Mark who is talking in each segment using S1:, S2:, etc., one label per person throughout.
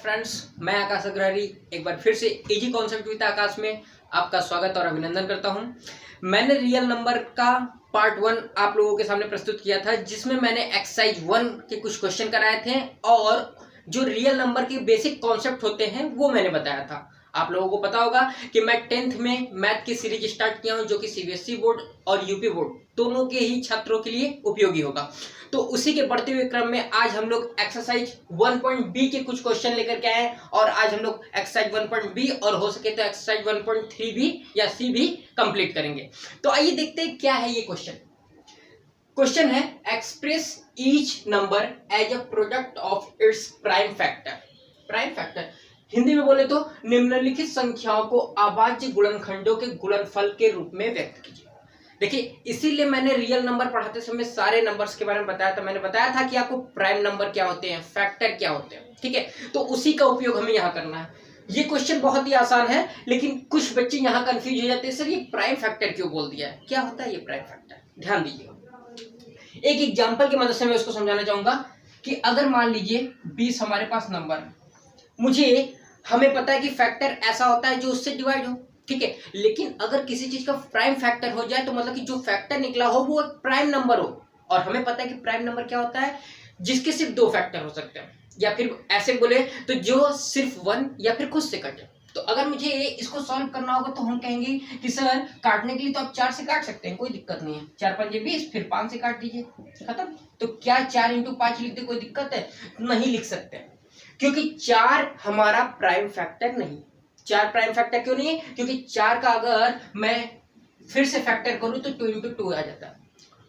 S1: Friends, मैं आकाश अग्रहरी एक बार फिर से इजी कॉन्सेप्ट विद आकाश में आपका स्वागत और अभिनंदन करता हूं। मैंने रियल नंबर का पार्ट 1 आप लोगों के सामने प्रस्तुत किया था, जिसमें मैंने एक्सरसाइज 1 के कुछ क्वेश्चन कराए थे और जो रियल नंबर के बेसिक कॉन्सेप्ट होते हैं वो मैंने बताया था। आप लोगों को पता होगा कि मैं 10th में मैथ की सीरीज स्टार्ट किया हूं, जो कि सीबीएसई बोर्ड और यूपी बोर्ड दोनों के ही छात्रों के लिए उपयोगी होगा। तो उसी के बढ़ते हुए क्रम में आज हम लोग एक्सरसाइज 1.b के कुछ क्वेश्चन लेकर के आए और आज हम लोग एक्सरसाइज 1.b और हो सके तो एक्सरसाइज 1.3 भी या सी भी कंप्लीट करेंगे। तो आइए देखते हैं क्या है ये क्वेश्चन। क्वेश्चन है express each number as a product of its prime factor. Prime factor Hindi में बोले तो निम्नलिखित संख्याओं को अभाज्य गुणनखंडों के गुणनफल के रूप में व्यक्त कीजिए। देखिए, इसीलिए मैंने रियल नंबर पढ़ाते समय सारे नंबर्स के बारे में बताया था। मैंने बताया था कि आपको प्राइम नंबर क्या होते हैं, फैक्टर क्या होते हैं, ठीक है। तो उसी का उपयोग हमें यहाँ करना है। ये क्वेश्चन बहुत ही आसान है, लेकिन कुछ बच्चे यहाँ कंफ्यूज हो जाते हैं, सर ये प्राइम फैक्टर क्यों बोल दिया है, क्या होता है ये प्राइम फैक्टर। ध्यान दीजिएगा, एक एग्जाम्पल की मदद से मैं उसको समझाना चाहूंगा कि अगर मान लीजिए 20 हमारे पास नंबर है, हमें पता है कि फैक्टर ऐसा होता है जो उससे डिवाइड हो, ठीक है। लेकिन अगर किसी चीज का प्राइम फैक्टर हो जाए तो मतलब कि जो फैक्टर निकला हो वो एक प्राइम नंबर हो, और हमें पता है कि प्राइम नंबर क्या होता है, जिसके सिर्फ 2 फैक्टर हो सकते हैं, या फिर ऐसे बोले तो जो सिर्फ 1 या फिर खुद से कटे। तो अगर मुझे इसको सॉल्व करना होगा तो हम कहेंगे कि सर काटने के लिए तो आप 4 से काट सकते हैं, कोई दिक्कत नहीं है। 4 5 20, फिर 5 से काट दीजिए, खत्म। तो क्या 4 × 5 लिख दे, कोई दिक्कत है? नहीं लिख सकते, क्योंकि 4 हमारा प्राइम फैक्टर नहीं। 4 प्राइम फैक्टर क्यों नहीं है? क्योंकि 4 का अगर मैं फिर से फैक्टर करूं तो 2 × 2 आ जाता है।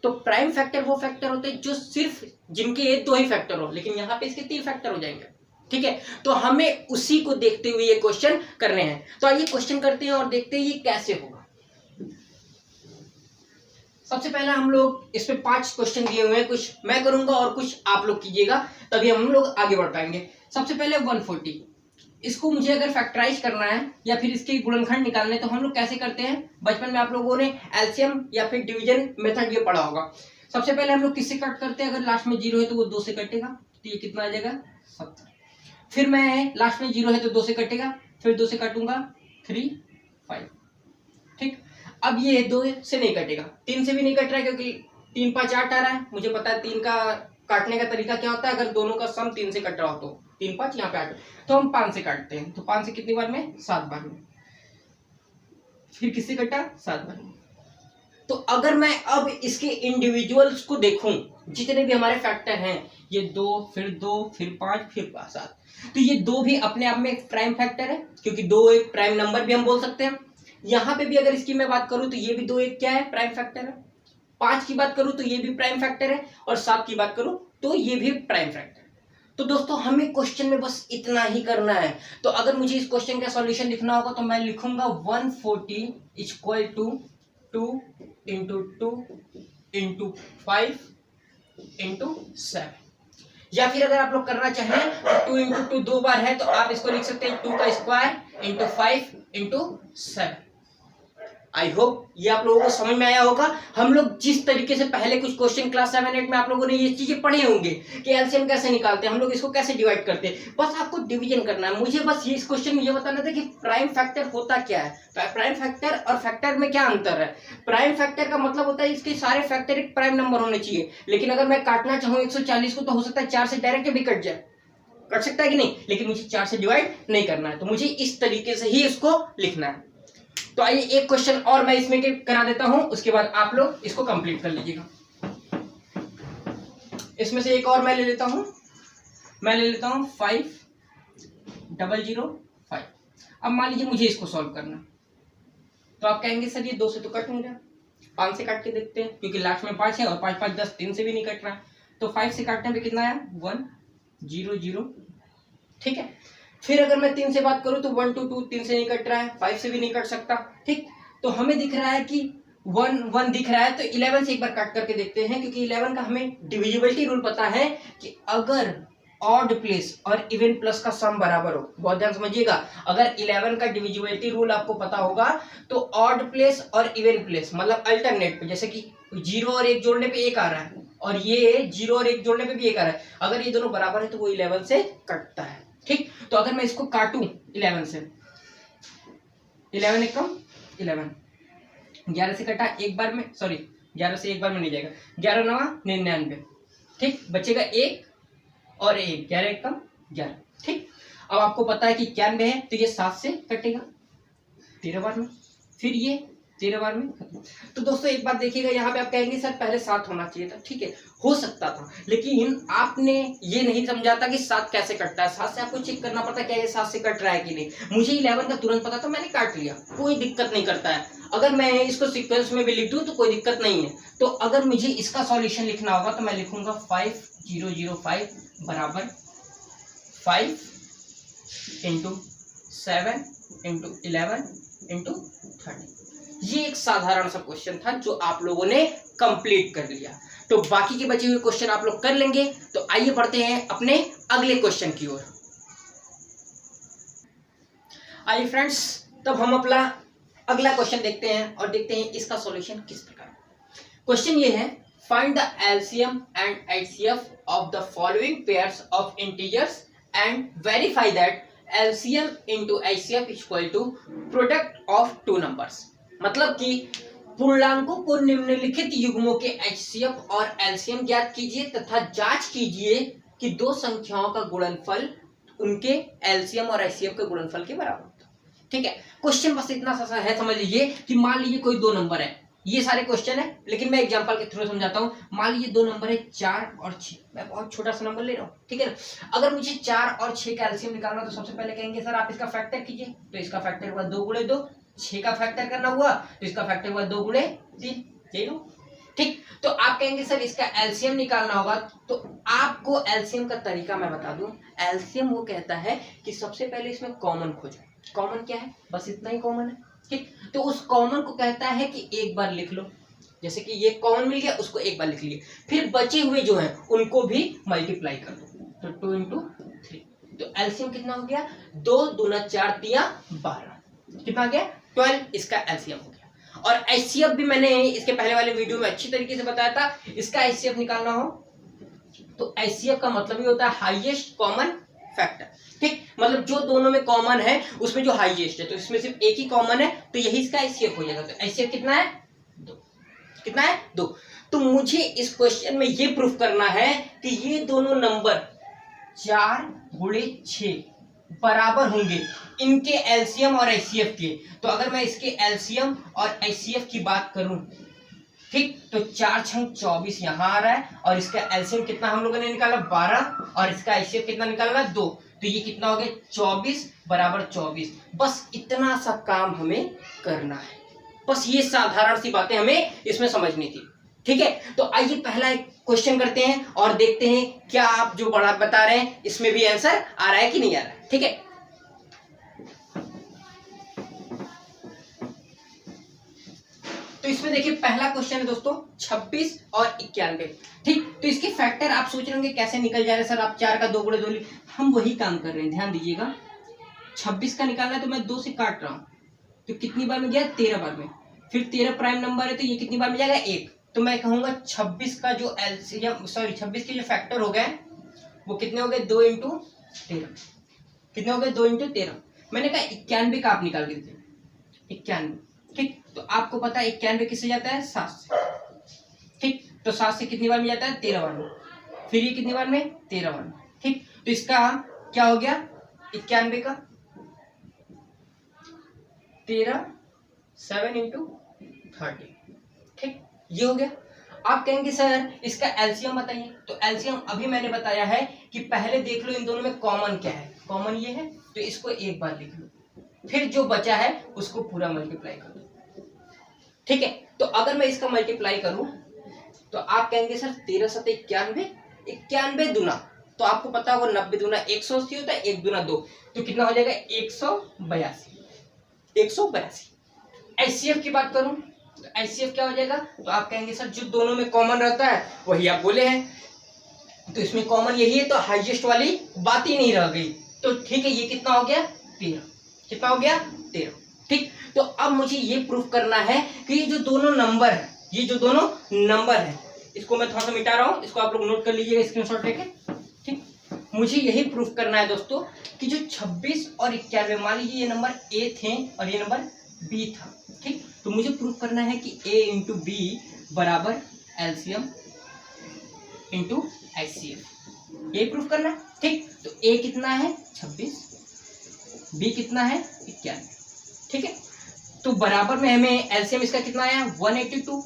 S1: तो प्राइम फैक्टर वो फैक्टर होते हैं जो सिर्फ जिनके 2 ही फैक्टर हो, लेकिन यहाँ पे इसके 3 फैक्टर हो जाएंगे, ठीक है। तो हमें उसी को देखते हुए ये क्वेश्चन करने हैं। तो आइए क्वेश्चन करते हैं और देखते हैं ये कैसे होगा। सबसे पहले हम लोग इस पे 5 क्वेश्चन दिए हुए हैं, कुछ मैं करूंगा और कुछ आप लोग कीजिएगा, तभी हम लोग आगे बढ़ पाएंगे। सबसे पहले 140, इसको मुझे अगर फैक्टराइज करना है या फिर इसके गुणनखंड निकालने, तो हम लोग कैसे करते हैं? बचपन में आप लोगों ने एलसीएम या फिर डिवीजन मेथड ये पढ़ा होगा। सबसे पहले हम लोग किससे कट करते हैं? अगर लास्ट में 0 है तो वो 2 से कटेगा, तो ये कितना आ जाएगा? 70। फिर मैं लास्ट में 0 है तो 2 से कटेगा, फिर 2 से काटूंगा 3 5, ठीक। अब ये 2 से नहीं कटेगा, 3 से भी नहीं कट रहा है, क्योंकि 3 5 8 आ रहा है। मुझे पता है 3 का काटने का तरीका क्या होता है, अगर दोनों का सम 3 से कट रहा हो तो 3 5 यहाँ पे 8, तो हम 5 से काटते हैं। तो 5 से कितनी बार में? 7 बार में। फिर किससे कटा? 7 बार में। तो अगर मैं अब इसके इंडिविजुअल्स को देखूं, जितने भी हमारे फैक्टर हैं, ये 2 फिर 2 फिर 5 फिर 7, तो ये 2 भी अपने आप में एक प्राइम फैक्टर है, क्योंकि 2 एक प्राइम नंबर भी हम बोल सकते हैं। यहाँ पे भी अगर इसकी मैं बात करूं तो ये भी 2 एक क्या है? प्राइम फैक्टर है। 5 की बात करूं तो ये भी प्राइम फैक्टर है, और 7 की बात करूं तो ये भी प्राइम फैक्टर है। तो दोस्तों हमें क्वेश्चन में बस इतना ही करना है। तो अगर मुझे इस क्वेश्चन का सॉल्यूशन लिखना होगा तो मैं लिखूंगा 140 = 2 × 2 × 5 × 7। या फिर अगर आप लोग करना चाहें तो 2 × 2 2 बार है, तो आप इसको लिख सकते हैं 2 का स्क्वायर × 5 × 7। आई होप ये आप लोगों को समझ में आया होगा। हम लोग जिस तरीके से पहले कुछ क्वेश्चन क्लास 7 8 में आप लोगों ने ये चीजें पढ़े होंगे कि एलसीएम कैसे निकालते हैं, हम लोग इसको कैसे डिवाइड करते हैं, बस आपको डिवीजन करना है। मुझे बस ये इस क्वेश्चन में ये बताना था कि प्राइम फैक्टर होता क्या है, प्राइम फैक्टर और फैक्टर में क्या अंतर है। प्राइम फैक्टर का मतलब होता है इसके सारे फैक्टर एक प्राइम नंबर होने चाहिए, लेकिन अगर मैं काटना चाहूँ 140 को तो हो सकता है 4 से डायरेक्ट भी कट जाए, कट सकता है कि नहीं, लेकिन मुझे 4 से डिवाइड नहीं करना है, तो मुझे इस तरीके से ही इसको लिखना है। तो आइए एक क्वेश्चन और मैं इसमें करा देता हूं, उसके बाद आप लोग इसको कंप्लीट कर लीजिएगा। इसमें से एक और मैं ले लेता हूं, 5005। अब मान लीजिए मुझे इसको सॉल्व करना, तो आप कहेंगे सर ये 2 से तो कट नहीं रहा, 5 से काट के देखते हैं, क्योंकि लास्ट में 5 है और 5 5 10, 3 से भी नहीं कट रहा। तो 5 से काटने पे कितना आया? 1 0 0, ठीक है। फिर अगर मैं 3 से बात करूं तो 1 2 2, 3 से नहीं कट रहा है, 5 से भी नहीं कट सकता, ठीक। तो हमें दिख रहा है कि 1 1 दिख रहा है, तो 11 से एक बार काट करके देखते हैं, क्योंकि 11 का हमें डिविजिबिलिटी रूल पता है कि अगर ऑड प्लेस और इवन प्लस का सम बराबर हो, बहुत ध्यान समझिएगा, अगर 11 का डिविजिबिलिटी रूल आपको पता होगा तो ऑड प्लेस और इवन प्लेस मतलब अल्टरनेट पे, जैसे कि 0 और 1 जोड़ने पे 1 आ रहा है और ये 0 और 1 जोड़ने पे भी 1 आ रहा है, अगर ये दोनों बराबर है तो वो 11 से कटता है। ठीक, तो अगर मैं इसको काटूं 11 से, 11 एक कम 11, 11 से कटा एक बार में, सॉरी 11 से एक बार में नहीं जाएगा, 11 नवा 99, ठीक, बचेगा 1 और 1, 11 एक कम 11, ठीक। अब आपको पता है कि 91 है तो ये 7 से कटेगा 13 बार में, फिर ये 13 बार में खत्म। तो दोस्तों एक बात देखिएगा, यहाँ पे आप कहेंगे सर पहले 7 होना चाहिए था, ठीक है, हो सकता था, लेकिन आपने ये नहीं समझा था कि 7 कैसे कटता है। 7 से आपको चेक करना पड़ता है क्या ये 7 से कट रहा है कि नहीं। मुझे 11 का तुरंत पता था, मैंने काट लिया, कोई दिक्कत नहीं करता है। अगर मैं इसको सीक्वेंस में भी लिख दूं तो कोई दिक्कत नहीं है। तो अगर मुझे इसका सॉल्यूशन लिखना होगा तो मैं लिखूंगा 5005 बराबर 5 इंटू 7 इंटू 11 इंटू 30। ये एक साधारण सा क्वेश्चन था जो आप लोगों ने कंप्लीट कर लिया। तो बाकी के बचे हुए क्वेश्चन आप लोग कर लेंगे। तो आइए बढ़ते हैं अपने अगले क्वेश्चन की ओर। आइए फ्रेंड्स, तब हम अपना अगला क्वेश्चन देखते हैं और देखते हैं इसका सॉल्यूशन किस प्रकार। क्वेश्चन ये है, find the LCM and HCF of the following pairs of integers and verify that LCM into HCF equal to product of two numbers. मतलब कि पूर्णांकों को निम्नलिखित युग्मों के एचसीएफ और एलसीएम ज्ञात कीजिए तथा जांच कीजिए कि दो संख्याओं का गुणनफल उनके एलसीएम और एचसीएफ के गुणनफल के बराबर होता है। ठीक है, क्वेश्चन बस इतना सा है, समझ लीजिए कि मान लीजिए कोई दो नंबर है, ये सारे क्वेश्चन है लेकिन मैं एग्जांपल के थ्रू समझाता हूं। मान लीजिए दो नंबर है 4 और 6, मैं बहुत छोटा सा नंबर ले रहा हूं, ठीक है ना। अगर मुझे 4 और 6 का एलसीएम निकालना है तो सबसे पहले कहेंगे सर आप इसका फैक्टर कीजिए, तो इसका फैक्टर हुआ 2 गुणे 2, 6 का फैक्टर करना हुआ तो इसका फैक्टर हुआ 2 गुणे 3, यही लो, ठीक। तो आप कहेंगे सर इसका एलसीएम निकालना होगा, तो आपको एलसीएम का तरीका मैं बता दूं। एलसीएम वो कहता है कि सबसे पहले इसमें कॉमन खोजो। कॉमन क्या है, बस इतना ही कॉमन है, ठीक। तो उस कॉमन को कहता है कि एक बार लिख लो, जैसे कि ये कॉमन मिल गया, उसको एक बार लिख लिए, फिर बचे हुए जो हैं उनको भी मल्टीप्लाई कर दो, तो 2 इंटू 3, तो एलसीएम कितना हो गया, 2 दूना 4 तिया 12, कितना आ गया 12, इसका एलसीएम हो गया। और एचसीएफ भी मैंने इसके पहले वाले वीडियो में अच्छी तरीके से बताया था। इसका एचसीएफ निकालना हो तो एचसीएफ का मतलब ही होता है हाईएस्ट कॉमन फैक्टर, ठीक। मतलब जो दोनों में कॉमन है उसमें जो हाईएस्ट है, तो इसमें सिर्फ एक ही कॉमन है तो यही इसका एचसीएफ हो जाएगा। तो एचसीएफ कितना है 2, कितना है 2। तो मुझे इस क्वेश्चन में ये प्रूफ करना है कि ये दोनों नंबर 4 गुणे 6 बराबर होंगे इनके एलसीएम और एचसीएफ के। तो अगर मैं इसके एलसीएम और एचसीएफ की बात करूं, ठीक, तो 4 छंग 24 यहां आ रहा है और इसका एलसीएम कितना हम लोगों ने निकाला 12 और इसका एचसीएफ कितना निकाला 2, तो ये कितना हो गया 24 बराबर 24। बस इतना सा काम हमें करना है, बस ये साधारण सी बातें हमें इसमें समझनी थी, ठीक है। तो आइए पहला एक क्वेश्चन करते हैं और देखते हैं क्या आप जो बड़ा बता रहे हैं इसमें भी आंसर आ रहा है कि नहीं आ रहा है, ठीक है। तो इसमें देखिए पहला क्वेश्चन है दोस्तों 26 और 91, ठीक। तो इसके फैक्टर आप सोच रहे होंगे कैसे निकल जा रहे सर, आप 4 का 2 गुणे 2, हम वही काम कर रहे हैं, ध्यान दीजिएगा। 26 का निकालना है तो मैं 2 से काट रहा हूं, तो कितनी बार में गया 13 बार में, फिर 13 प्राइम नंबर है तो ये कितनी बार में जाएगा 1, तो मैं कहूंगा 26 का जो एलसीएम, सॉरी 26 के जो फैक्टर हो गए वो कितने हो गए 2 इंटू 13, कितने हो गए 2 इंटू 13। मैंने कहा 91 का आप निकाल के दीजिए, 91, ठीक। तो आपको पता है 91 किससे जाता है 7 से, ठीक। तो 7 से कितनी बार में जाता है 13 बार में, फिर ये कितनी बार में 13 बार में, ठीक। तो इसका क्या हो गया 91 का 13 7 इंटू 30, ठीक, ये हो गया। आप कहेंगे सर इसका एलसीएम बताइए, तो एलसीएम अभी मैंने बताया है कि पहले देख लो इन दोनों में कॉमन क्या है, कॉमन ये है तो इसको एक बार लिख लो, फिर जो बचा है उसको पूरा मल्टीप्लाई कर दो, ठीक है। तो अगर मैं इसका मल्टीप्लाई करूं तो आप कहेंगे सर 13 7 91, 91 दूना, तो आपको पता होगा 90 दूना 180 होता है, 1 दूना 2, तो कितना हो जाएगा 182, 182। एचसीएफ की बात करूं तो एचसीएफ क्या हो जाएगा, तो आप कहेंगे सर जो दोनों में कॉमन रहता है वही आप बोले हैं, तो इसमें कॉमन यही है तो हाईएस्ट वाली बात ही नहीं रह गई, तो ठीक है। ये कितना हो गया 13, कितना हो गया 13, ठीक। तो अब मुझे ये प्रूफ करना है कि ये जो दोनों नंबर है, ये जो दोनों नंबर है, इसको मैं थोड़ा सा मिटा रहा हूं, इसको आप लोग नोट कर लीजिएगा स्क्रीनशॉट लेके, ठीक। मुझे यही प्रूफ करना है दोस्तों कि जो 26 और 91, मान लीजिए ये नंबर ए थे और ये नंबर बी था, ठीक। तो मुझे प्रूफ करना है कि ए इंटू बी बराबर एलसीएम इंटू एचसीएफ, ये प्रूफ करना है, ठीक। तो ए कितना है 26, बी कितना है 91, ठीक है। तो बराबर में हमें एलसीएम इसका कितना आया 182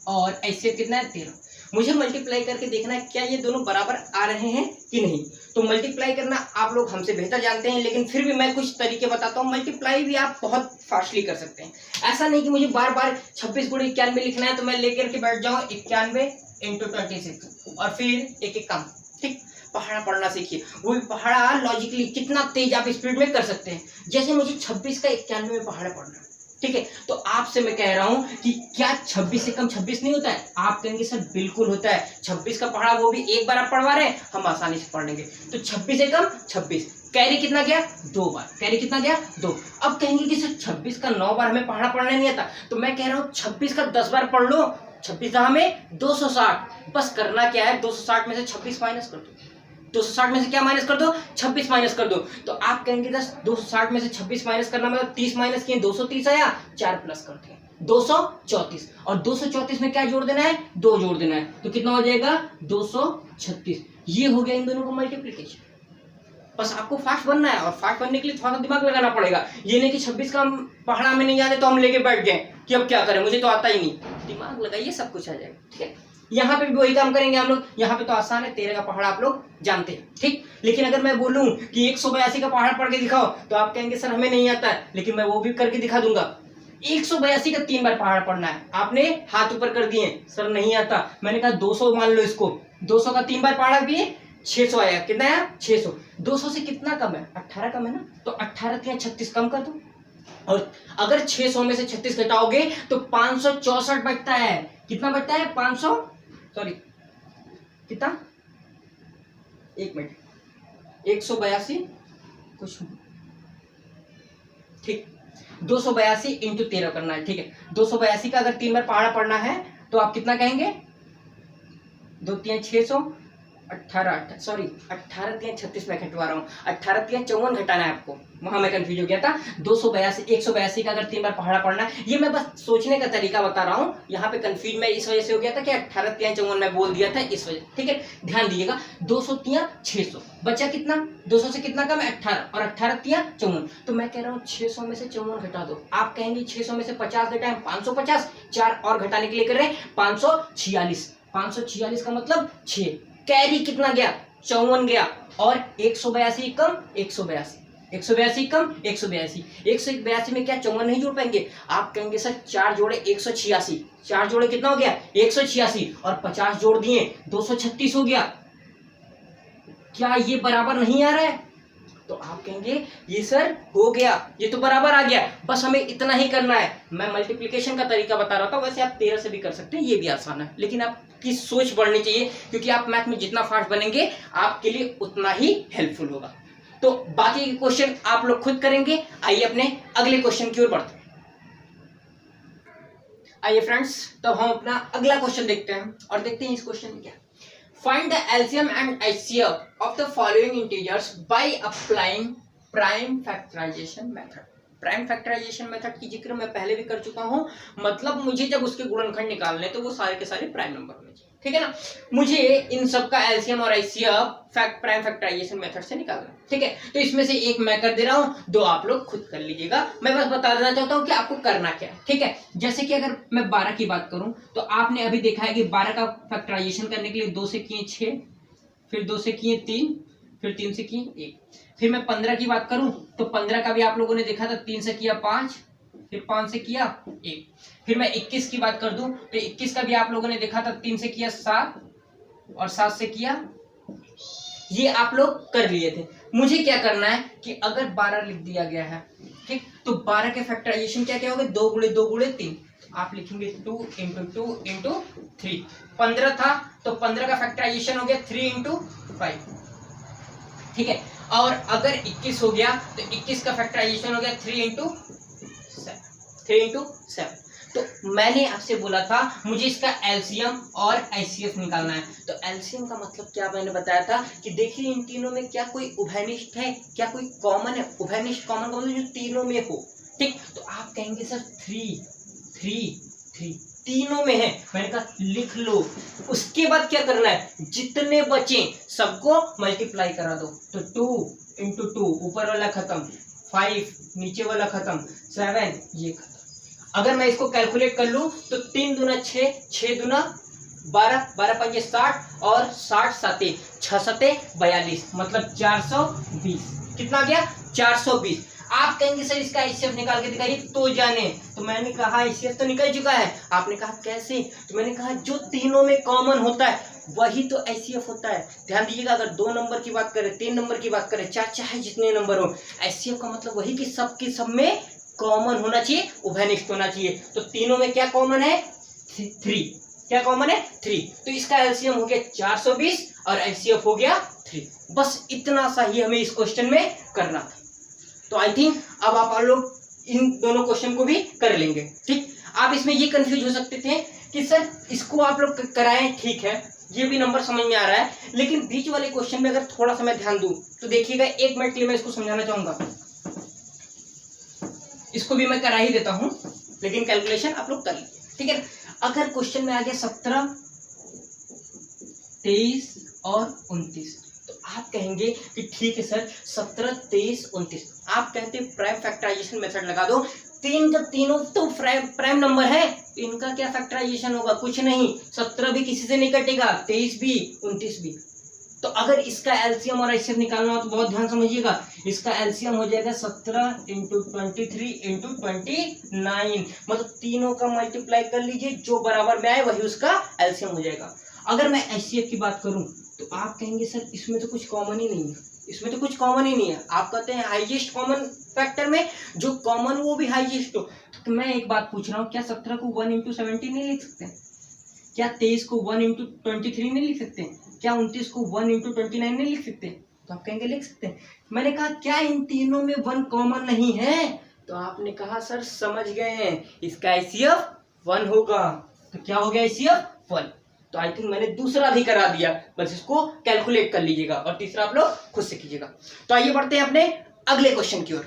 S1: और एचसीएफ कितना है 13। मुझे मल्टीप्लाई करके देखना है क्या ये दोनों बराबर आ रहे हैं कि नहीं। तो मल्टीप्लाई करना आप लोग हमसे बेहतर जानते हैं, लेकिन फिर भी मैं कुछ तरीके बताता हूँ। मल्टीप्लाई भी आप बहुत फास्टली कर सकते हैं। ऐसा नहीं कि मुझे बार बार 26 गुणे 91 लिखना है तो मैं लेकर के बैठ जाऊँ 91 इंटू 26 और फिर एक एक काम, ठीक। पहाड़ा पढ़ना सीखिए, वो भी पहाड़ा लॉजिकली, कितना तेज आप स्पीड में कर सकते हैं। जैसे मुझे 26 का 91 में पहाड़ा पढ़ना है, ठीक है। तो आपसे मैं कह रहा हूं कि क्या 26 से कम 26 नहीं होता है? आप कहेंगे सर बिल्कुल होता है। 26 का पहाड़ा वो भी एक बार आप पढ़वा रहे हैं, हम आसानी से पढ़ लेंगे। तो 26 से कम 26, कैरी कितना गया 2 बार, कैरी कितना गया 2। अब कहेंगे कि सर 26 का 9 बार हमें पहाड़ा पढ़ना नहीं आता। तो मैं कह रहा हूँ 26 का 10 बार पढ़ लो। 26 का हमें 260, बस करना क्या है 260 में से 26 माइनस कर दो। 260 में से क्या माइनस कर दो 26 माइनस कर दो। तो आप कहेंगे 260 में से 26 माइनस करना मतलब 30 माइनस किए 230 आया, 4 प्लस करते हैं 234, और 234 में क्या जोड़ देना है 2 जोड़ देना है, तो कितना हो जाएगा 236। ये हो गया इन दोनों का मल्टीप्लिकेशन। बस आपको फास्ट बनना है, और फास्ट बनने के लिए थोड़ा सा दिमाग लगाना पड़ेगा। ये नहीं कि 26 का पहाड़ा में नहीं आते तो हम लेके बैठ गए कि अब क्या करें, मुझे तो आता ही नहीं। दिमाग लगाइए, सब कुछ आ जाएगा, ठीक है। यहाँ पे भी वही काम करेंगे हम लोग। यहाँ पे तो आसान है, 13 का पहाड़ा आप लोग जानते हैं, ठीक। लेकिन अगर मैं बोलूं कि 182 का पहाड़ पढ़ के दिखाओ तो आप कहेंगे सर हमें नहीं आता है, लेकिन मैं वो भी करके दिखा दूंगा। 182 का 3 बार पहाड़ पढ़ना है, आपने हाथ ऊपर कर दिए सर नहीं आता। मैंने कहा 200 मान लो इसको, 200 का 3 बार पहाड़ा भी 600 आया, कितना आया 600। 200 से कितना कम है 18 कम है ना, तो 18 के 36 कम कर दो, और अगर 600 में से 36 घटाओगे तो 564 बचता है। कितना बचता है 500, सॉरी कितना, एक मिनट, 182 कुछ, ठीक। 282 इंटू 13 करना है, ठीक है। 282 का अगर 3 बार पहाड़ा पढ़ना है तो आप कितना कहेंगे 2 3 600, 18 सॉरी 18 3 36 में घटवा रहा हूँ, 18 3 54 घटाना है आपको, वहां मैं कंफ्यूज हो गया था। 182 का अगर 3 बार पहाड़ा पढ़ना है, ये मैं बस सोचने का तरीका बता रहा हूँ। यहाँ पे कंफ्यूज मैं इस वजह से हो गया था कि 18 3 54 मैं बोल दिया था, इस वजह, ठीक है। ध्यान दीजिएगा, 200 3 600 बचा कितना, 200 से कितना कम है 18, और 18 3 54, तो मैं कह रहा हूँ 600 में से 54 घटा दो। आप कहेंगे 600 में से 50 घटाएं 550, 4 और घटाने के लिए कर रहे हैं 546। 546 का मतलब 6, कैरी कितना गया 54 गया, और 182 कम 182, 182 कम 182, 182 में क्या 54 नहीं जोड़ पाएंगे। आप कहेंगे सर 4 जोड़े 186, 4 जोड़े कितना हो गया 186, और 50 जोड़ दिए 236 हो गया। क्या ये बराबर नहीं आ रहा है? तो आप कहेंगे ये सर हो गया, ये तो बराबर आ गया, बस हमें इतना ही करना है। मैं मल्टीप्लिकेशन का तरीका बता रहा था, वैसे आप 13 से भी कर सकते हैं, ये भी आसान है, लेकिन आपकी सोच बढ़नी चाहिए, क्योंकि आप मैथ में जितना फास्ट बनेंगे आपके लिए उतना ही हेल्पफुल होगा। तो बाकी के क्वेश्चन आप लोग खुद करेंगे। आइए अपने अगले क्वेश्चन की ओर बढ़ते हैं। आइए फ्रेंड्स, तो हम अपना अगला क्वेश्चन देखते हैं, और देखते हैं इस क्वेश्चन में क्या। Find the LCM and HCF of the following integers by applying prime factorization method. Prime factorization method की जिक्र मैं पहले भी कर चुका हूं। मतलब मुझे जब उसके गुणनखंड निकालने तो वो सारे के सारे प्राइम नंबर होने चाहिए, ठीक है ना। मुझे इन सब का एलसीएम और एचसीएफ प्राइम फैक्टराइजेशन मेथड से निकालना, ठीक है। तो इसमें से एक मैं कर दे रहा हूं, 2 आप लोग खुद कर लीजिएगा। मैं बस बता देना चाहता हूं कि आपको करना क्या है, ठीक है। जैसे कि अगर मैं 12 की बात करूं तो आपने अभी देखा है कि 12 का फैक्टराइजेशन करने के लिए 2 से किए 6, फिर 2 से किए 3, फिर 3 से किए 1। फिर मैं 15 की बात करूं तो 15 का भी आप लोगों ने देखा था, 3 से किया 5, फिर 5 से किया 1। फिर मैं 21 की बात कर दूं तो 21 का भी आप लोगों ने देखा था, 3 से किया 7 और 7 से किया, ये आप लोग कर लिए थे। मुझे क्या करना है कि अगर 12 लिख दिया गया है, ठीक, तो 12 के फैक्टराइजेशन क्या क्या होगा, 2 गुणे 2 गुणे 3, आप लिखेंगे 2 इंटू 2 इंटू 3। 15 था तो 15 का फैक्टराइजेशन हो गया 3 इंटू 5, ठीक है। और अगर 21 हो गया तो 21 का फैक्टराइजेशन हो गया 3 इंटू 7। तो मैंने आपसे बोला था मुझे इसका एलसीएम और एचसीएफ निकालना है। तो एलसीएम का मतलब क्या मैंने बताया था कि देखिए इन तीनों में क्या कोई उभयनिष्ठ है, क्या कोई कॉमन है। उभयनिष्ठ कॉमन का मतलब जो तीनों में हो, ठीक। तो आप कहेंगे सर 3 3 3 तीनों में है, मैंने कहा लिख लो। उसके बाद क्या करना है, जितने बचे सबको मल्टीप्लाई करा दो। तो 2 इंटू 2 ऊपर वाला खत्म, 5 नीचे वाला खत्म, 7 ये खत्म। अगर मैं इसको कैलकुलेट कर लूं तो 3 दूना 6, 6 दूना 12, 12 पंजे 60 और 60 साते 6 सते 42, मतलब 420। कितना गया 420। आप कहेंगे सर इसका एचसीएफ निकाल के दिखाइए, तो जाने। तो मैंने कहा एचसीएफ तो निकल चुका है। आपने कहा कैसे, तो मैंने कहा जो तीनों में कॉमन होता है वही तो एचसीएफ होता है। ध्यान दीजिएगा, अगर 2 नंबर की बात करें, 3 नंबर की बात करें, 4 चाहे जितने नंबर हो, एचसीएफ का मतलब वही कि सब के सब में कॉमन होना चाहिए, उभयनिष्ठ होना चाहिए। तो तीनों में क्या कॉमन है, 3। क्या कॉमन है, 3। तो इसका एलसीएम हो गया 420 और एचसीएफ हो गया 3। बस इतना सा ही हमें इस क्वेश्चन में करना था। तो आई थिंक अब आप लोग इन दोनों क्वेश्चन को भी कर लेंगे, ठीक। आप इसमें ये कंफ्यूज हो सकते थे कि सर इसको आप लोग कराएं, ठीक है, ये भी नंबर समझ में आ रहा है, लेकिन बीच वाले क्वेश्चन में अगर थोड़ा सा मैं ध्यान दूं तो देखिएगा, 1 मिनट के लिए मैं इसको समझाना चाहूंगा। इसको भी मैं करा ही देता हूं, लेकिन कैलकुलेशन आप लोग कर लीजिए, ठीक है। अगर क्वेश्चन में आ गया 17, 23 और 29, तो आप कहेंगे कि ठीक है सर 17, 23, 29। आप कहते हैं प्राइम फैक्टराइजेशन मेथड लगा दो। तीन का तीनों तो प्राइम नंबर है, इनका क्या फैक्टराइजेशन होगा, कुछ नहीं। 17 भी किसी से नहीं कटेगा, 23 भी, 29 भी। तो अगर इसका एलसीएम और एचसीएफ निकालना हो तो बहुत ध्यान समझिएगा। इसका एलसीएम हो जाएगा 17 इंटू 23 इंटू 29, मतलब तीनों का मल्टीप्लाई कर लीजिए, जो बराबर में आए वही उसका एलसीएम हो जाएगा। अगर मैं एचसीएफ की बात करूं तो आप कहेंगे सर इसमें तो कुछ कॉमन ही नहीं है, इसमें तो कुछ कॉमन ही नहीं है। आप कहते हैं हाईएस्ट कॉमन फैक्टर में जो कॉमन वो भी हाईएस्ट हो। तो मैं एक बात पूछ रहा हूँ, क्या 17 को 1 इंटू 17 नहीं लिख सकते? क्या 23 को 1 इंटू 23 नहीं लिख सकते? क्या 29 को 1 इंटू 29 नहीं लिख सकते? तो आप कहेंगे लिख सकते हैं। मैंने कहा क्या इन तीनों में 1 कॉमन नहीं है? तो आपने कहा सर समझ गए हैं, इसका एचसीएफ 1 होगा। तो क्या हो गया एचसीएफ 1। तो आई थिंक मैंने दूसरा भी करा दिया, बस इसको कैलकुलेट कर लीजिएगा और तीसरा आप लोग खुद से कीजिएगा। तो आइए बढ़ते हैं अपने अगले क्वेश्चन की ओर।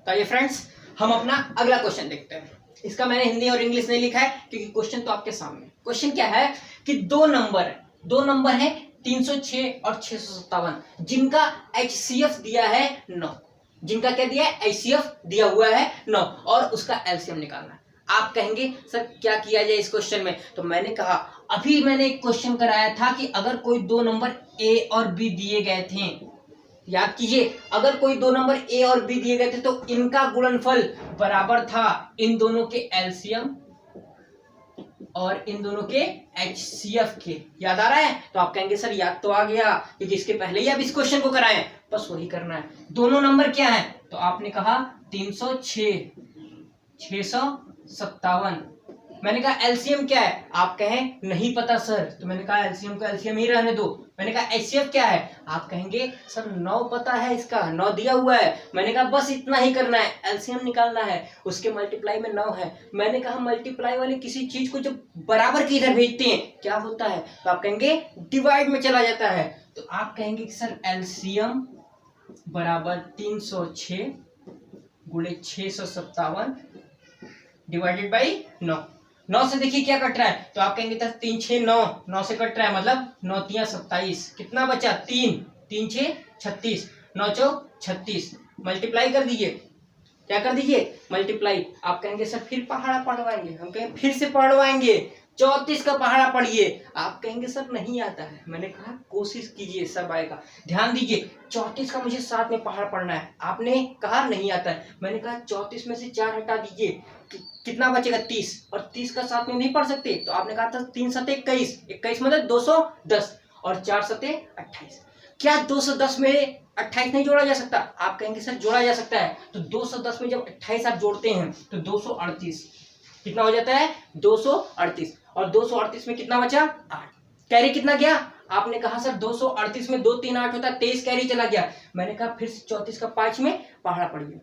S1: तो आइए फ्रेंड्स हम अपना अगला क्वेश्चन देखते हैं। इसका मैंने हिंदी और इंग्लिश नहीं लिखा है क्योंकि क्वेश्चन तो आपके सामने। क्वेश्चन क्या है कि दो नंबर है 306 और 657, जिनका एचसीएफ दिया है 9। जिनका क्या दिया है, एचसीएफ दिया हुआ है 9 और उसका एलसीएम निकालना है। आप कहेंगे सर क्या किया जाए इस क्वेश्चन में? तो मैंने कहा अभी मैंने एक क्वेश्चन कराया था कि अगर कोई 2 नंबर ए और बी दिए गए थे, याद कीजिए, अगर कोई 2 नंबर ए और बी दिए गए थे तो इनका गुणनफल बराबर था इन दोनों के एलसीएम और इन दोनों के एचसीएफ के। याद आ रहा है? तो आप कहेंगे सर याद तो आ गया क्योंकि इसके पहले ही आप इस क्वेश्चन को कराएं, बस वही करना है। दोनों नंबर क्या है? तो आपने कहा 306, 657। मैंने कहा एलसीएम क्या है? आप कहें नहीं पता सर, तो मैंने कहा एलसीएम को एलसीएम ही रहने दो। मैंने कहा एचसीएफ क्या है? आप कहेंगे सर 9 पता है, इसका 9 दिया हुआ है। मैंने कहा बस इतना ही करना है, एलसीएम निकालना है, उसके मल्टीप्लाई में 9 है। मैंने कहा मल्टीप्लाई वाले किसी चीज को जब बराबर की इधर भेजते हैं क्या होता है? तो आप कहेंगे डिवाइड में चला जाता है। तो आप कहेंगे कि सर एलसीएम बराबर 306 गुणे 657 डिवाइडेड बाई 9। 9 से देखिए क्या कट रहा है, तो आप कहेंगे 3 6 9, 9 से कट रहा है, मतलब 9 3 27। कितना बचा? 3 3 6 36, 9 4 36। मल्टीप्लाई कर दीजिए। क्या कर दीजिए? मल्टीप्लाई। आप कहेंगे सर फिर पहाड़ा पढ़वाएंगे? हम कहेंगे फिर से पढ़वाएंगे। 34 का पहाड़ा पढ़िए। आप कहेंगे सर नहीं आता है। मैंने कहा कोशिश कीजिए, सब आएगा। ध्यान दीजिए, 34 का मुझे साथ में पहाड़ पढ़ना है। आपने कहा नहीं आता है। मैंने कहा 34 में से 4 हटा दीजिए, कितना बचेगा? 30। और 30 का साथ में नहीं पढ़ सकते, तो आपने कहा था 3 7 21, 21 मतलब 210 और 4 7 28। क्या 210 में 28 नहीं जोड़ा जा सकता? आप कहेंगे सर जोड़ा जा सकता है। तो 210 में जब 28 आप जोड़ते हैं तो 238 कितना हो जाता है? 238। और 238 में कितना बचा? 8। कैरी कितना गया? आपने कहा सर 238 में 2 3 8 होता है, 23 कैरी चला गया। मैंने कहा फिर से 34 का 5 में पहाड़ा पढ़िए।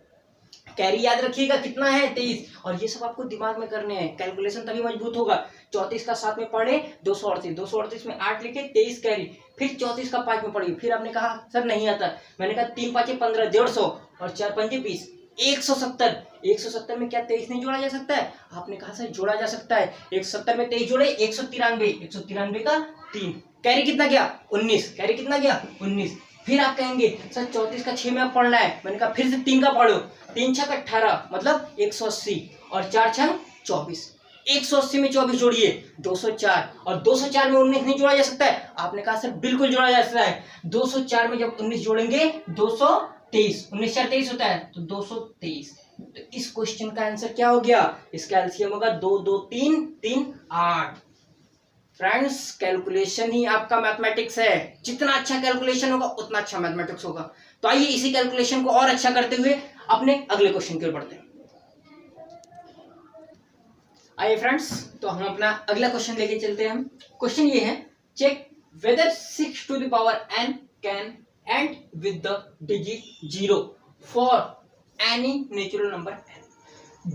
S1: कैरी याद रखिएगा कितना है 23, और ये सब आपको दिमाग में करने हैं, कैलकुलेशन तभी मजबूत होगा। 34 का 7 में पढ़े 238 में 8 लिखे 23 कैरी, फिर 34 का 5 में पढ़िए। फिर आपने कहा सर नहीं आता, मैंने कहा 3 5 15 150 और 4 5 20 170। 170 में क्या 23 नहीं जोड़ा जा सकता है? आपने कहा सर जोड़ा जा सकता है। 170 में 23 जोड़े 193, 193 का 3, कैरी कितना गया 19, कैरी कितना गया 19। फिर आप कहेंगे सर 34 का 6 में अब पढ़ना है, मैंने कहा फिर से 3 का पढ़ो, 3 छक 18 मतलब 180 और 4 छक 24। 180 में 24 जोड़िए 204, और 204 में 19 नहीं जोड़ा जा सकता है? आपने कहा सर बिल्कुल जोड़ा जा सकता है। 204 में जब 19 जोड़ेंगे 223, 19 4 23 होता है तो 223। तो इस क्वेश्चन का आंसर क्या हो गया? इसका एलसीएम होगा 2 2 3 3 8। फ्रेंड्स कैलकुलेशन ही आपका मैथमेटिक्स है, जितना अच्छा कैलकुलेशन होगा उतना अच्छा मैथमेटिक्स होगा। तो आइए इसी कैलकुलेशन को और अच्छा करते हुए अपने अगले क्वेश्चन की ओर बढ़ते हैं। आइए फ्रेंड्स, तो हम अपना अगला क्वेश्चन लेके चलते हैं। क्वेश्चन ये है, check whether 6 to the power n can end with the digit 0 for any natural number n।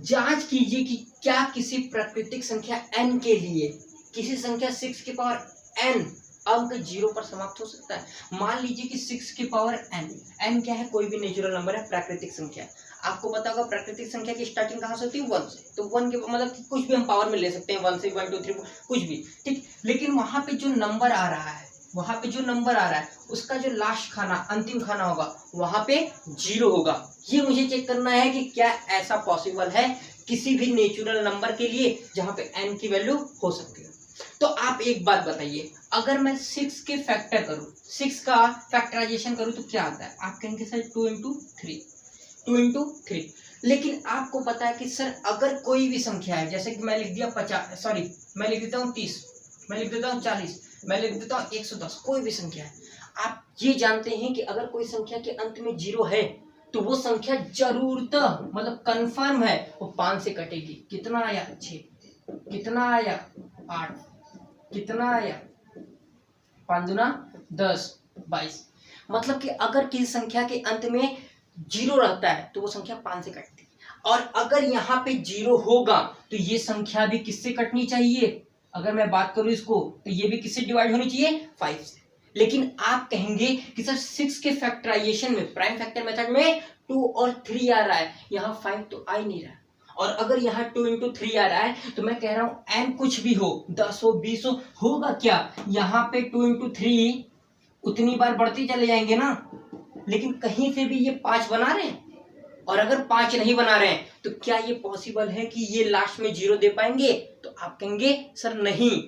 S1: जांच कीजिए कि क्या किसी प्राकृतिक संख्या n के लिए किसी संख्या 6 की पावर n अंक 0 पर समाप्त हो सकता है। मान लीजिए कि 6 की पावर n क्या है? कोई भी नेचुरल नंबर है, प्राकृतिक संख्या। आपको पता होगा प्राकृतिक संख्या की स्टार्टिंग कहाँ से होती है? 1 से। तो 1 के मतलब कुछ भी हम पावर में ले सकते हैं, 1 से 1 2 3 कुछ भी, ठीक। लेकिन वहां पे जो नंबर आ रहा है उसका जो लास्ट खाना, अंतिम खाना होगा वहां पे 0 होगा। ये मुझे चेक करना है कि क्या ऐसा पॉसिबल है किसी भी नेचुरल नंबर के लिए जहां पे n की वैल्यू हो सकती है। तो आप एक बात बताइए, अगर मैं 6 के फैक्टर करूं, 6 का फैक्टराइजेशन करूं तो क्या आता है? आप कहेंगे सर 2 into 3। लेकिन आपको पता है कि सर अगर कोई भी संख्या है, जैसे कि मैं लिख दिया 50, सॉरी मैं लिख देता हूँ 30, मैं लिख देता हूँ 40, मैं लिख देता हूँ 110, कोई भी संख्या है। आप ये जानते हैं कि अगर कोई संख्या के अंत में 0 है तो वो संख्या जरूरतः मतलब कंफर्म है वो 5 से कटेगी। कितना आया? 6। कितना आया? 8। कितना आया? 5 दूना 10 22। मतलब कि अगर किसी संख्या के अंत में 0 रहता है तो वो संख्या 5 से कटती है, और अगर यहाँ पे 0 होगा तो ये संख्या भी किससे कटनी चाहिए? अगर मैं बात करूं इसको तो ये भी किससे डिवाइड होनी चाहिए? 5 से। लेकिन आप कहेंगे कि सर 6 के फैक्टराइजेशन में, प्राइम फैक्टर मेथड में 2 और 3 आ रहा है, यहाँ 5 तो आ ही नहीं रहा। और अगर यहाँ 2 into 3 आ रहा है तो मैं कह रहा हूं n कुछ भी हो, 10 हो 20 हो, होगा क्या? यहाँ पे 2 into 3 उतनी बार बढ़ते चले जाएंगे ना, लेकिन कहीं से भी ये 5 बना रहे हैं। और अगर 5 नहीं बना रहे हैं तो क्या ये पॉसिबल है कि ये लास्ट में 0 दे पाएंगे? तो आप कहेंगे सर नहीं।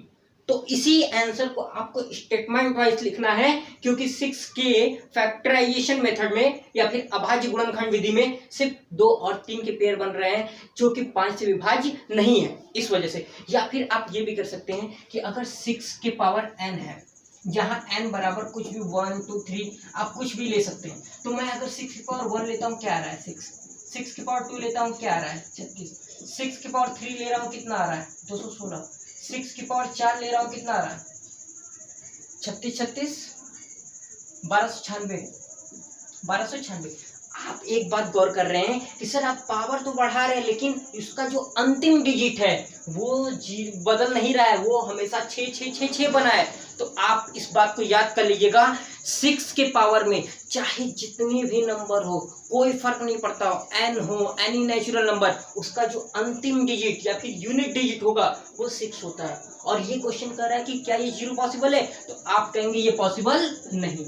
S1: तो इसी आंसर को आपको स्टेटमेंट वाइज लिखना है, क्योंकि 6 के फैक्टराइजेशन मेथड में या फिर अभाज्य गुणनखंड विधि में सिर्फ 2 और 3 के पेयर बन रहे हैं जो कि 5 से विभाज्य नहीं है, इस वजह से। या फिर आप ये भी कर सकते हैं कि अगर 6 के पावर n है, जहां n बराबर कुछ भी 1 2 3 आप कुछ भी ले सकते हैं, तो मैं अगर 6 की पावर 1 लेता हूँ क्या आ रहा है? 6 की पावर 2 लेता हूँ क्या आ रहा है? 36। 6 की पावर 3 ले रहा हूँ कितना आ रहा है? 216। 6 की पावर 4 ले रहा हूँ कितना आ रहा है? 36 1296। आप एक बात गौर कर रहे हैं कि सर आप पावर तो बढ़ा रहे हैं लेकिन इसका जो अंतिम डिजिट है वो बदल नहीं रहा है, वो हमेशा 6 बना है। तो आप इस बात को याद कर लीजिएगा, 6 के पावर में चाहे जितने भी नंबर हो कोई फर्क नहीं पड़ता हो, n हो एनी नेचुरल नंबर, उसका जो अंतिम डिजिट या फिर यूनिट डिजिट होगा वो 6 होता है। और ये क्वेश्चन कर रहा है कि क्या ये 0 पॉसिबल है? तो आप कहेंगे ये पॉसिबल नहीं।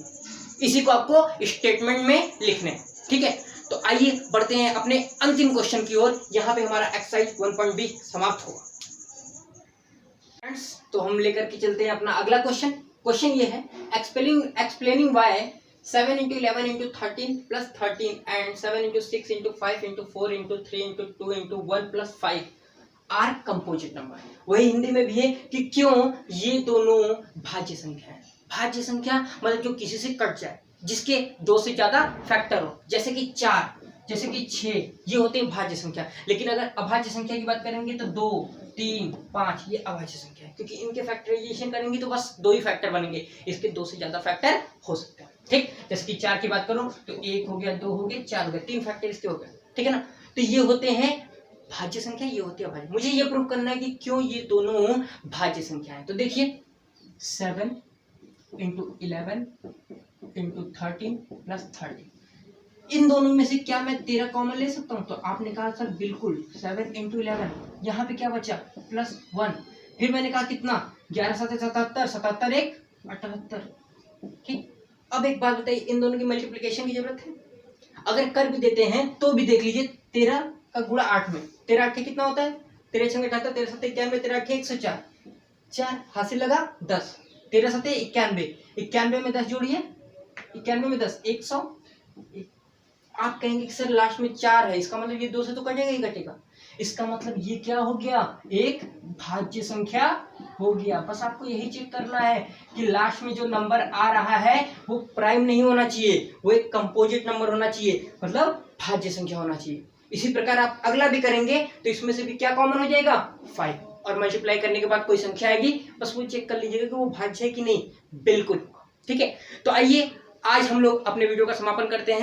S1: इसी को आपको स्टेटमेंट में लिखना है, ठीक है। तो आइए बढ़ते हैं अपने अंतिम क्वेश्चन की ओर। यहाँ पे हमारा एक्सरसाइज 1.b समाप्त होगा। फ्रेंड्स, तो हम लेकर के चलते हैं अपना अगला क्वेश्चन। क्वेश्चन ये है, explaining why 7 into 11 into 13 plus 13 and 7 into 6 into 5 into 4 into 3 into 2 into 1 plus 5 are composite number. वही हिंदी में भी है कि क्यों ये दोनों भाज्य संख्या है। भाज्य संख्या मतलब जो किसी से कट जाए, जिसके 2 से ज्यादा फैक्टर हो, जैसे कि 4, जैसे कि 6, ये होते हैं भाज्य संख्या। लेकिन अगर अभाज्य संख्या की बात करेंगे तो 2 3 5 ये अभाज्य संख्या है, क्योंकि इनके फैक्टराइजेशन करेंगे तो बस 2 ही फैक्टर बनेंगे, इसके 2 से ज्यादा फैक्टर हो सकते हैं, ठीक। जैसे कि 4 की बात करूं तो 1 हो गया, 2 हो गया, 4 हो गया, 3 फैक्टर इसके हो गए, ठीक है ना। तो ये होते हैं भाज्य संख्या, ये होती है भाज्य। मुझे ये प्रूव करना है कि क्यों ये दोनों भाज्य संख्या है। तो देखिए 7 × 11 × 13 + 30, इन दोनों में से क्या मैं 13 कॉमन ले सकता हूँ? तो आपने कहा सर बिल्कुल। 7 × 11, यहाँ पे क्या बचा? +1। फिर मैंने कहा कितना? 11 × 7 = 77, 77 × 1 = 78। ठीक, अब एक बात बताइए, इन दोनों की मल्टीप्लिकेशन की जरूरत है? अगर कर भी देते हैं तो भी देख लीजिए 13 का गुणा 8 में, 13 8 कितना होता है? 13 6 78, 13 7 91, 13 8 104, 4 हासिल लगा 10, 13 7 91, 91 में 10 जोड़िए, 91 में 10 100। आप कहेंगे कि सर लास्ट में 4 है, इसका मतलब ये 2 से तो कटेगा ही कटेगा। इसका मतलब ये क्या हो गया? एक भाज्य संख्या हो गया। बस आपको यही चेक करना है कि लास्ट में जो नंबर आ रहा है वो प्राइम नहीं होना चाहिए, वो एक कंपोजिट नंबर होना चाहिए, मतलब भाज्य संख्या होना चाहिए। इसी प्रकार आप अगला भी करेंगे तो इसमें से भी क्या कॉमन हो जाएगा? 5, और मल्टीप्लाई करने के बाद कोई संख्या आएगी, बस वो चेक कर लीजिएगा कि वो भाज्य है कि नहीं। बिल्कुल ठीक है। तो आइए आज हम लोग अपने वीडियो का समापन करते हैं।